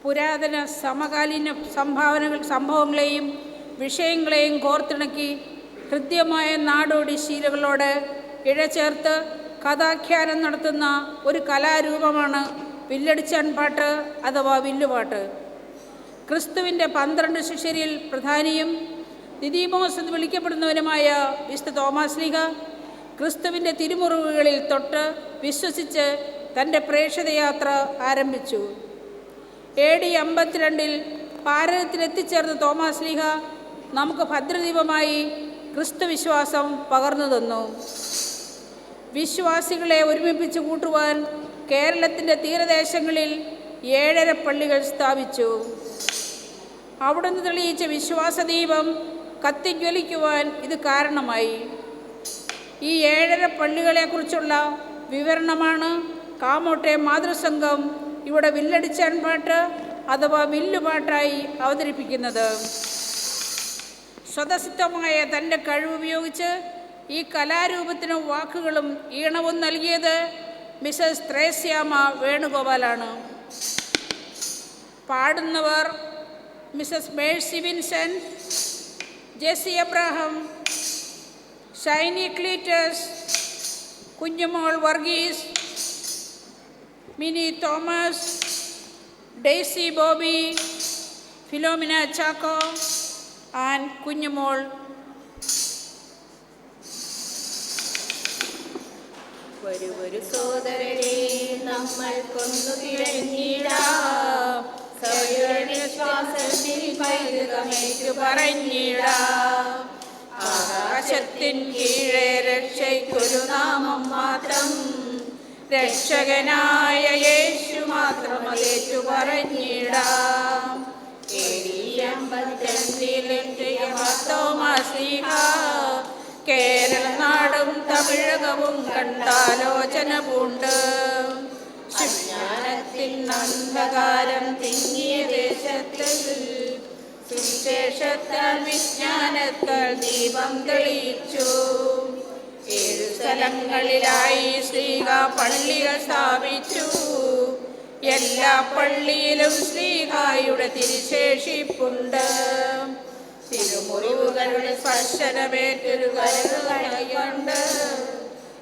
പുരാതന സമകാലീന സംഭവങ്ങളെയും വിഷയങ്ങളെയും കോർത്തിണക്കി ഹൃദ്യമായ നാടോടി ശീലങ്ങളോട് ഇഴചേർത്ത് കഥാഖ്യാനം നടത്തുന്ന ഒരു കലാരൂപമാണ് വില്ലടിച്ചാൻ പാട്ട് അഥവാ വില്ലുപാട്ട്. ക്രിസ്തുവിൻ്റെ 12 ശിഷ്യരിൽ പ്രധാനിയും ദിദീമോസ് എന്ന് വിളിക്കപ്പെടുന്നവനുമായ വിശുദ്ധ തോമാശ്ലീഹ ക്രിസ്തുവിൻ്റെ തിരുമുറിവുകളിൽ തൊട്ട് വിശ്വസിച്ച് തൻ്റെ പ്രേക്ഷിതയാത്ര ആരംഭിച്ചു. AD 52 ഭാരതത്തിലെത്തിച്ചേർന്ന തോമാശ്ലീഹ നമുക്ക് ഭദ്രദീപമായി ക്രിസ്തു വിശ്വാസം പകർന്നു തന്നു. വിശ്വാസികളെ ഒരുമിപ്പിച്ച് കൂട്ടുവാൻ കേരളത്തിൻ്റെ തീരദേശങ്ങളിൽ 7 പള്ളികൾ സ്ഥാപിച്ചു. അവിടുന്ന് തെളിയിച്ച വിശ്വാസദീപം കത്തിജ്വലിക്കുവാൻ ഇത് കാരണമായി. ഈ 7 പള്ളികളെക്കുറിച്ചുള്ള വിവരണമാണ് കാമോട്ടെ മാതൃസംഘം ഇവിടെ വില്ലടിച്ചാൻ പാട്ട് അഥവാ വില്ലുപാട്ടായി അവതരിപ്പിക്കുന്നത്. സ്വതസിദ്ധമായ തൻ്റെ കഴിവുപയോഗിച്ച് ഈ കലാരൂപത്തിന് വാക്കുകളും ഈണവും നൽകിയത് മിസസ് ത്രേസ്യാമ വേണുഗോപാലാണ്. പാടുന്നവർ Mrs Mercy Vincent, Jessy Abraham, Shiny Cleetus, Kunjumol Varghese, Mini Thomas, Daisy Bobby, Philomina Chacko and Kunjumol. ഒരു സോദരരെ നമ്മൾ കൊന്നു തിരഞ്ഞിടാം, വിശ്വാസത്തിൽ പൈതൃകമേറ്റു പറഞ്ഞിടാം. ആകാശത്തിൻ കീഴെ രക്ഷയ്ക്കൊരു നാമം മാത്രം, രക്ഷകനായ യേശു മാത്രം അതേറ്റു പറഞ്ഞിടാം. AD 52 തോമാശ്ലീഹ കേരള നാടും തമിഴകവും കണ്ടാലോചന പൂണ്ട്. വിജ്ഞാനത്തിൻ അന്ധകാരം തിങ്ങിയ ദേശത്ത് സുവിശേഷത്താൽ വിജ്ഞാനത്താൽ ദീപം തെളിയിച്ചു. 7 സ്ഥലങ്ങളിലായി ശ്ലീഹ പള്ളികൾ സ്ഥാപിച്ചു. എല്ലാ പള്ളിയിലും ശ്ലീഹായുടെ തിരുശേഷിപ്പുണ്ട്. തിരുമുറിവുകളുടെ സ്പർശനമേറ്റൊരു കരകളുണ്ട്.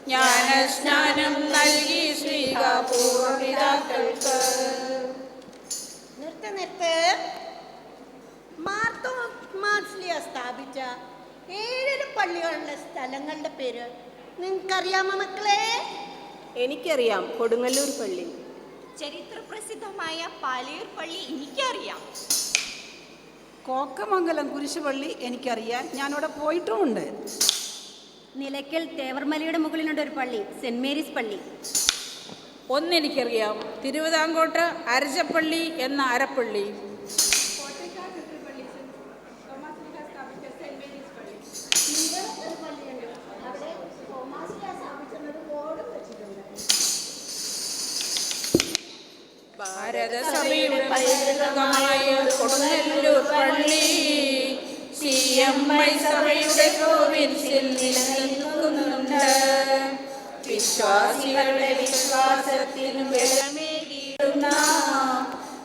ജ്ഞാനസ്നാനം നൽകി ശ്ലീഹ പൂർവ്വപിതാക്കൾക്ക്. നിർത്ത് മാർത്തോമാശ്ലീഹ സ്ഥാപിച്ച 7 പള്ളികളുടെ സ്ഥലങ്ങളുടെ പേര് നിങ്ങൾക്കറിയാമോ മക്കളെ? എനിക്കറിയാം, കൊടുങ്ങല്ലൂർ പള്ളി. ചരിത്രപ്രസിദ്ധമായ പാലയൂർ പള്ളി എനിക്കറിയാം. കോക്കമംഗലം കുരിശുപള്ളി എനിക്കറിയാം, ഞാനവിടെ പോയിട്ടുമുണ്ട്. നിലയ്ക്കൽ തേവർമലയുടെ മുകളിലുണ്ട് ഒരു പള്ളി, സെന്റ് മേരീസ് പള്ളി. ഒന്നെനിക്കറിയാം, തിരുവിതാംകോട്ട് അരച്ചപ്പള്ളി എന്ന അരപ്പള്ളി. ഭാരതസഭയുടെ പൈതൃകമായ കൊടുങ്ങല്ലൂർ പള്ളി CMI സഭയുടെ പ്രോവിൻസിൽ നിലനിൽക്കുന്നുണ്ട്. വിശ്വാസികളുടെ വിശ്വാസത്തിനു ബലമേകിയിടുന്ന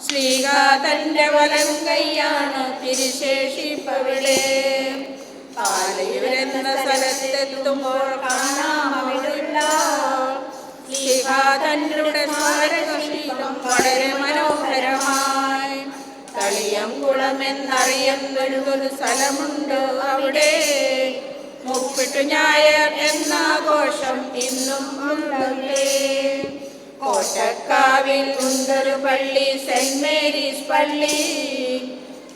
ശ്ലീഹ തന്റെ വലം കൈയാണ് തിരുശേഷിപ്പവിടെ. പാലയൂരെന്ന സ്ഥലത്തെത്തുമ്പോൾ കാണാം അവിടുള്ള ശ്ലീഹ തങ്ങളുടെ സ്മാരകശീലം വളരെ മനോഹരമായി. തളിയംകുളം എന്നറിയപ്പെടുന്നൊരു സ്ഥലമുണ്ട് അവിടെ. മുപ്പിട്ടു ഞായർ എന്ന ആഘോഷം ഇന്നും ഉണ്ടല്ലേ. കോട്ടക്കാവിൽ ഉണ്ടൊരു പള്ളി, സെന്റ് മേരീസ് പള്ളി.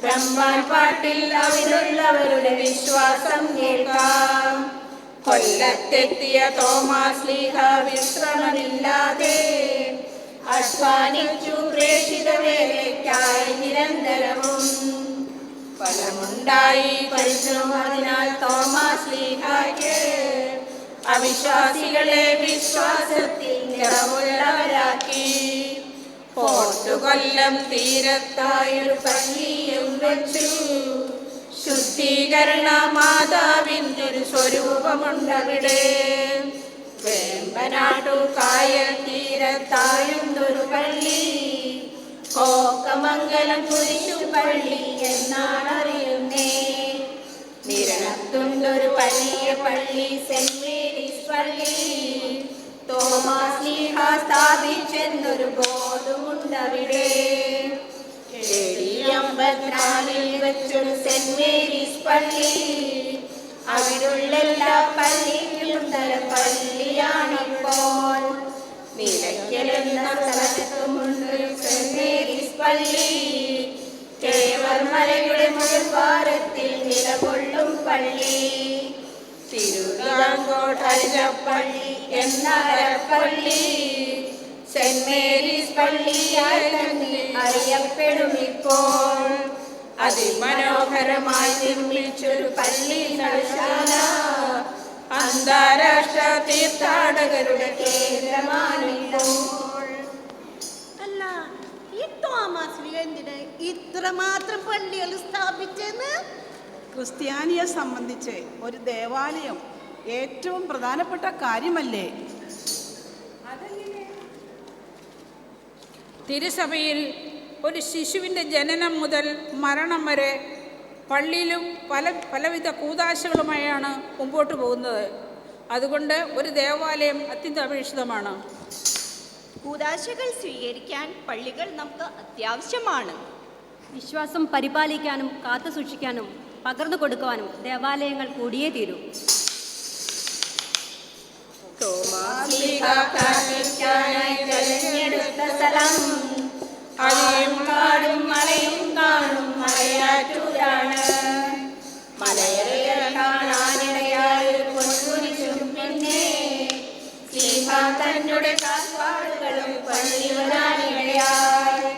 ബ്രഹ്മാൻ പാട്ടിൽ അവിടുള്ളവരുടെ വിശ്വാസം കേൾക്കാം. കൊല്ലത്തെത്തിയ തോമാശ്ലീഹ വിശ്രമമില്ലാതെ അധ്വാനിച്ചു പ്രേക്ഷിത വേലയ്ക്കായി നിരന്തരവും. ഫലമുണ്ടായി പരിശ്രമം. അതിനാൽ തോമാശ്ലീഹയ്ക്ക് അവിശ്വാസികളെ വിശ്വാസത്തിൽ നിറവുള്ളവരാക്കി. പോർത്തുകൊല്ലം തീരത്തായൊരു പള്ളിയും വെച്ചു. ശുദ്ധീകരണ മാതാവിൻ്റെ ഒരു സ്വരൂപമുണ്ടവിടെ. വേമ്പനാട്ടു കായൽ തീരത്തായൊരു പള്ളി, കോക്കമംഗലം കുരിശു പള്ളി എന്നാണറിയുന്നേ. നിരണത്തുണ്ടൊരു വലിയ പള്ളി, സെന്റ് മേരീസ് പള്ളി. തോമാസ് ലീഹ സ്ഥാപിച്ചെന്നൊരു ബോധമുണ്ടവിടെ. 54 വെച്ചൊരു സെന്റ് മേരീസ് പള്ളി. അവിടുള്ള എല്ലാ പള്ളിയിലും തല പള്ളിയാണിപ്പോൾ. നിലയ്ക്കലെന്ന സ്ഥലത്തുമുണ്ട് സെന്റ് മേരീസ് പള്ളി. തേവർമലയുടെ മുകൾവാരത്തിൽ നിലകൊള്ളും പള്ളി. തിരുവിതാംകോട്ട് അരിജപ്പള്ളി എന്ന അരപ്പള്ളി സെന്റ് മേരീസ് പള്ളിയായി അറിയപ്പെടും ഇപ്പോൾ. അതിമനോഹരമായി നിർമ്മിച്ചൊരു പള്ളി നഴ്ശാല അന്താരാഷ്ട്ര തീർത്ഥാടകരുടെ കേന്ദ്രമാണിപ്പോൾ. അല്ല, ഈ തോമസ് ലീഹ എന്തിനാ ഇത്രമാത്രം പള്ളികൾ സ്ഥാപിച്ചെന്ന്? ക്രിസ്ത്യാനിയെ സംബന്ധിച്ച് ഒരു ദേവാലയം ഏറ്റവും പ്രധാനപ്പെട്ട കാര്യമല്ലേ? തിരുസഭയിൽ ഒരു ശിശുവിൻ്റെ ജനനം മുതൽ മരണം വരെ പള്ളിയിലും പലവിധ കൂദാശകളുമായാണ് മുമ്പോട്ട് പോകുന്നത്. അതുകൊണ്ട് ഒരു ദേവാലയം അത്യന്താപേക്ഷിതമാണ്. കൂദാശകൾ സ്വീകരിക്കാൻ പള്ളികൾ നമുക്ക് അത്യാവശ്യമാണ്. വിശ്വാസം പരിപാലിക്കാനും കാത്തു സൂക്ഷിക്കാനും പകർന്നു കൊടുക്കുവാനും ദേവാലയങ്ങൾ കൂടിയേ തീരൂ. തോമാസ് ലീഹ പ്രാർത്ഥിക്കാനായി തിരഞ്ഞെടുത്ത സ്ഥലം അരിയും കാടും മലയും കാണും മലയാറ്റൂരാണ്. മലയറിയ കാണാനിടയായൊരു പൊൻകുരിശും പിന്നെ ലീഹ തന്നുടെ കാൽപ്പാടുകളും പള്ളി വരാനിടയായി.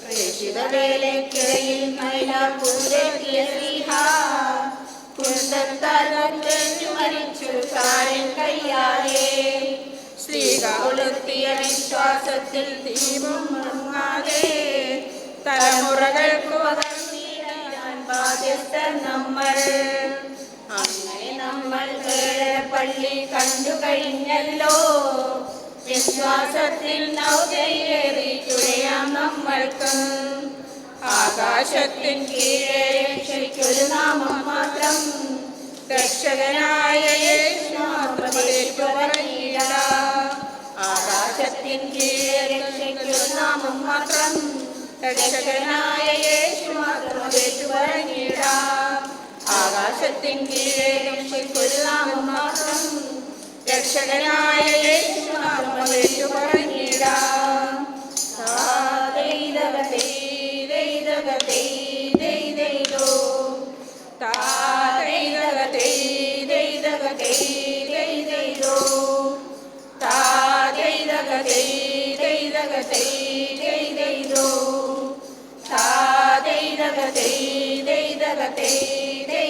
പ്രേക്ഷിത വേലയ്ക്കിടയിൽ മൈലാപ്പൂരെത്തിയ ലീഹ കുന്തത്താൽ മരിച്ചൊരു കാരൻ കയ്യാതെ. ശ്രീക കൊളുത്തിയ വിശ്വാസത്തിൽ ദീപം മുടങ്ങാതെ തലമുറകൾക്ക് പകർന്നിടാൻ ബാധ്യസ്ഥർ നമ്മൾ. അങ്ങനെ നമ്മൾ പള്ളി കണ്ടു കഴിഞ്ഞല്ലോ. വിശ്വാസത്തിൽ നൗകയേറി തുഴയാം നമ്മൾക്ക്. ആകാശത്തിൻ കീഴെ രക്ഷയ്ക്കൊരു നാമം മാത്രം, രക്ഷകനായ യേശു മാത്രമേറ്റു പറഞ്ഞിടാം. ആകാശത്തിൻ കീഴെ രക്ഷയ്ക്കൊരു നാമം മാത്രം, രക്ഷകനായ യേശു മാത്രമേറ്റു പറഞ്ഞിടാം. ആകാശത്തിൻ കീഴെ രക്ഷയ്ക്കൊരു നാമം മാത്രം, രക്ഷകനായ യേശു മാത്രമേറ്റു പറഞ്ഞിടാം. താതൈതകതൈ ദൈതകതൈ ദൈതൈതോ താതൈതകതൈ ദൈതകതൈ ദൈതൈതോ താതൈതകതൈ ദൈതകതൈ ദൈതൈതോ താതൈതകതൈ ദൈതകതൈ ദൈ